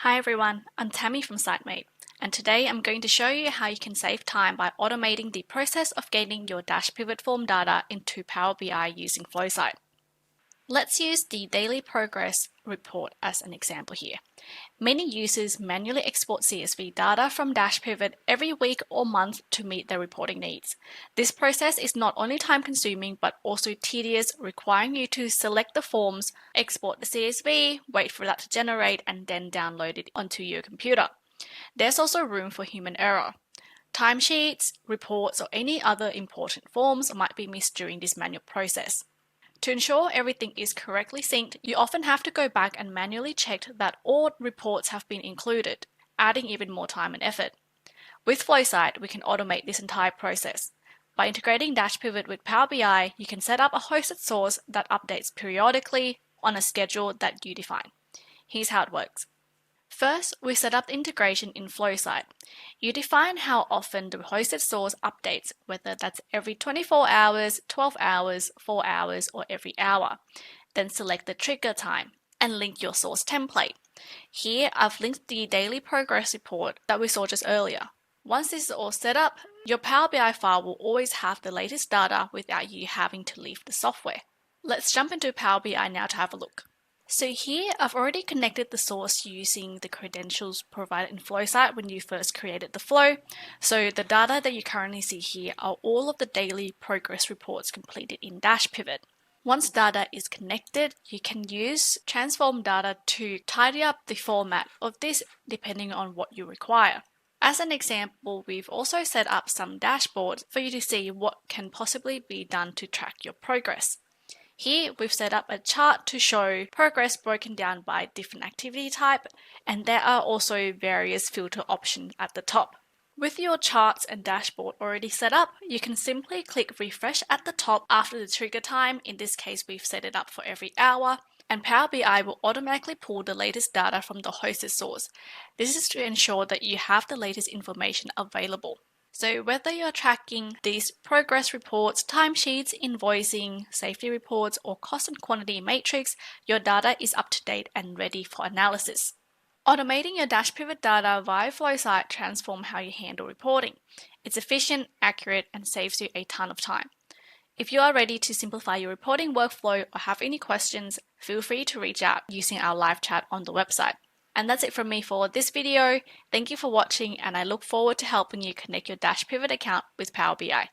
Hi everyone, I'm Tammy from Sitemate, and today I'm going to show you how you can save time by automating the process of getting your Dashpivot form data into Power BI using Flowsite. Let's use the daily progress report as an example here. Many users manually export CSV data from Dashpivot every week or month to meet their reporting needs. This process is not only time consuming but also tedious, requiring you to select the forms, export the CSV, wait for that to generate, and then download it onto your computer. There's also room for human error. Timesheets, reports, or any other important forms might be missed during this manual process. To ensure everything is correctly synced, you often have to go back and manually check that all reports have been included, adding even more time and effort. With Flowsite, we can automate this entire process. By integrating Dashpivot with Power BI, you can set up a hosted source that updates periodically on a schedule that you define. Here's how it works. First, we set up the integration in Flowsite. You define how often the hosted source updates, whether that's every 24 hours, 12 hours, 4 hours, or every hour. Then select the trigger time and link your source template. Here, I've linked the daily progress report that we saw just earlier. Once this is all set up, your Power BI file will always have the latest data without you having to leave the software. Let's jump into Power BI now to have a look. So here I've already connected the source using the credentials provided in Flowsite when you first created the flow. So the data that you currently see here are all of the daily progress reports completed in Dashpivot. Once data is connected, you can use transform data to tidy up the format of this depending on what you require. As an example, we've also set up some dashboards for you to see what can possibly be done to track your progress. Here, we've set up a chart to show progress broken down by different activity type, and there are also various filter options at the top. With your charts and dashboard already set up, you can simply click refresh at the top after the trigger time. In this case, we've set it up for every hour, and Power BI will automatically pull the latest data from the hosted source. This is to ensure that you have the latest information available. So whether you're tracking these progress reports, timesheets, invoicing, safety reports, or cost and quantity matrix, your data is up to date and ready for analysis. Automating your Dashpivot data via Flowsite transforms how you handle reporting. It's efficient, accurate, and saves you a ton of time. If you are ready to simplify your reporting workflow or have any questions, feel free to reach out using our live chat on the website. And that's it from me for this video. Thank you for watching, and I look forward to helping you connect your Dashpivot account with Power BI.